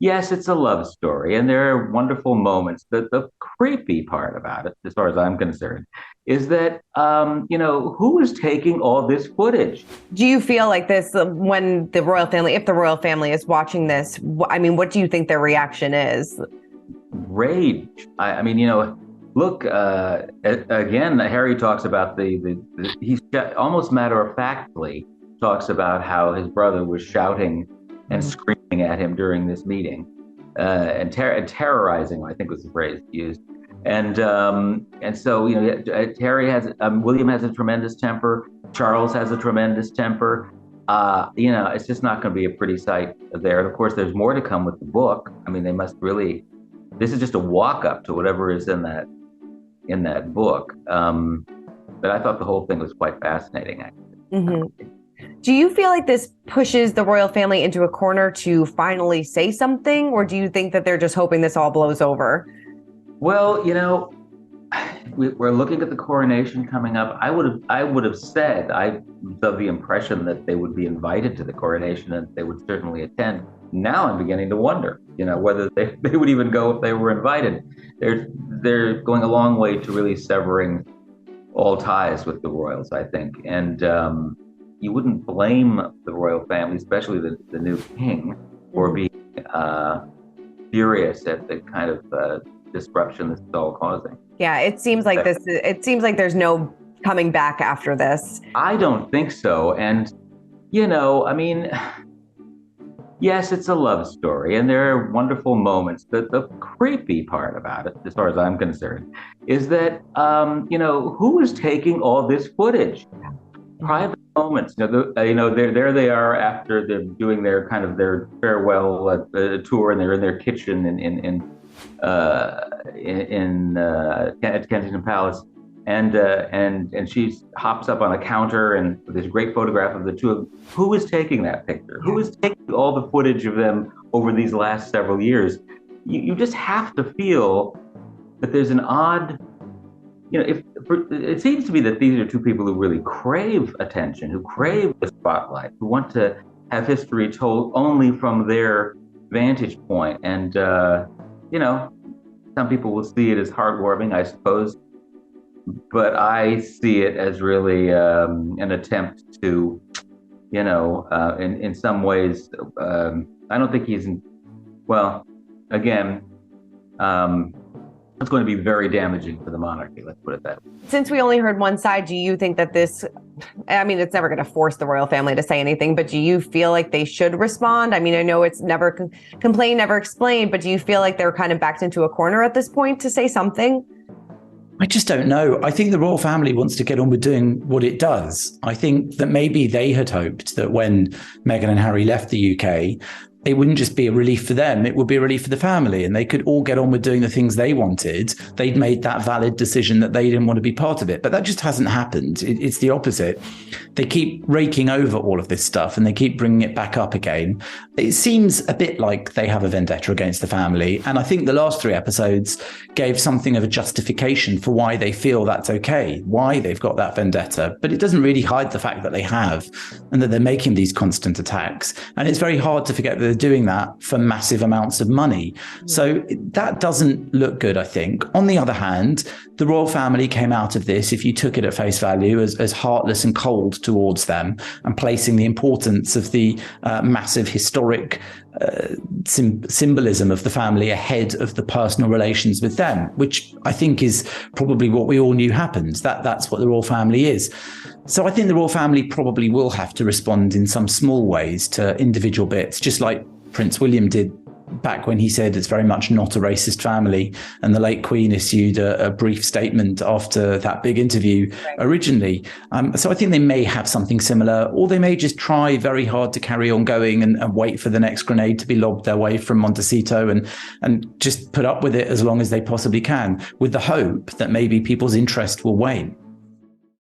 Yes, it's a love story, and there are wonderful moments. The creepy part about it, as far as I'm concerned, is that who is taking all this footage? Do you feel like this when the royal family, if the royal family is watching this, I mean, what do you think their reaction is? Rage. I mean, look again. Harry talks about he's almost matter of factly talks about how his brother was shouting and Mhm. screaming at him during this meeting, and terrorizing. I think was the phrase used. And so Harry has William has a tremendous temper. Charles has a tremendous temper. It's just not going to be a pretty sight there. And of course, there's more to come with the book. I mean, they must really this is just a walk up to whatever is in that book. But I thought the whole thing was quite fascinating. hmm Do you feel like this pushes the royal family into a corner to finally say something, or do you think that they're just hoping this all blows over? Well, we're looking at the coronation coming up. I would have said I was of the impression that they would be invited to the coronation and they would certainly attend. Now I'm beginning to wonder, whether they would even go if they were invited. They're going a long way to really severing all ties with the royals, I think. And you wouldn't blame the royal family, especially the new king, for Mhm. being furious at the kind of disruption this is all causing. Yeah, it seems like this. It seems like there's no coming back after this. I don't think so. And, I mean, yes, it's a love story, and there are wonderful moments. The creepy part about it, as far as I'm concerned, is that, who is taking all this footage? Mhm. Private moments. There they are after they're doing their kind of their farewell tour, and they're in their kitchen at Kensington Palace, and she hops up on a counter, and this great photograph of the two of them. Who is taking that picture? Who is taking all the footage of them over these last several years? You just have to feel that there's an odd if it seems to me that these are two people who really crave attention, who crave the spotlight, who want to have history told only from their vantage point. And you know, some people will see it as heartwarming, I suppose, but I see it as really an attempt to, in some ways, I don't think he's, well, again, um, it's going to be very damaging for the monarchy. Let's put it that way. Since we only heard one side, do you think that this, I mean, it's never going to force the royal family to say anything, but do you feel like they should respond? I mean, I know it's never complain, never explain, but do you feel like they're kind of backed into a corner at this point to say something? I just don't know. I think the royal family wants to get on with doing what it does. I think that maybe they had hoped that when Meghan and Harry left the UK, it wouldn't just be a relief for them, it would be a relief for the family, and they could all get on with doing the things they wanted. They'd made that valid decision that they didn't want to be part of it. But that just hasn't happened. It's the opposite. They keep raking over all of this stuff and they keep bringing it back up again. It seems a bit like they have a vendetta against the family. And I think the last three episodes gave something of a justification for why they feel that's okay, why they've got that vendetta. But it doesn't really hide the fact that they have and that they're making these constant attacks. And it's very hard to forget that doing that for massive amounts of money. So that doesn't look good, I think. On the other hand, the royal family came out of this, if you took it at face value, as heartless and cold towards them, and placing the importance of the massive historic symbolism of the family ahead of the personal relations with them, which I think is probably what we all knew happens. That's what the royal family is. So I think the royal family probably will have to respond in some small ways to individual bits, just like Prince William did back when he said it's very much not a racist family. And the late Queen issued a brief statement after that big interview originally. So I think they may have something similar, or they may just try very hard to carry on going and wait for the next grenade to be lobbed their way from Montecito and just put up with it as long as they possibly can, with the hope that maybe people's interest will wane.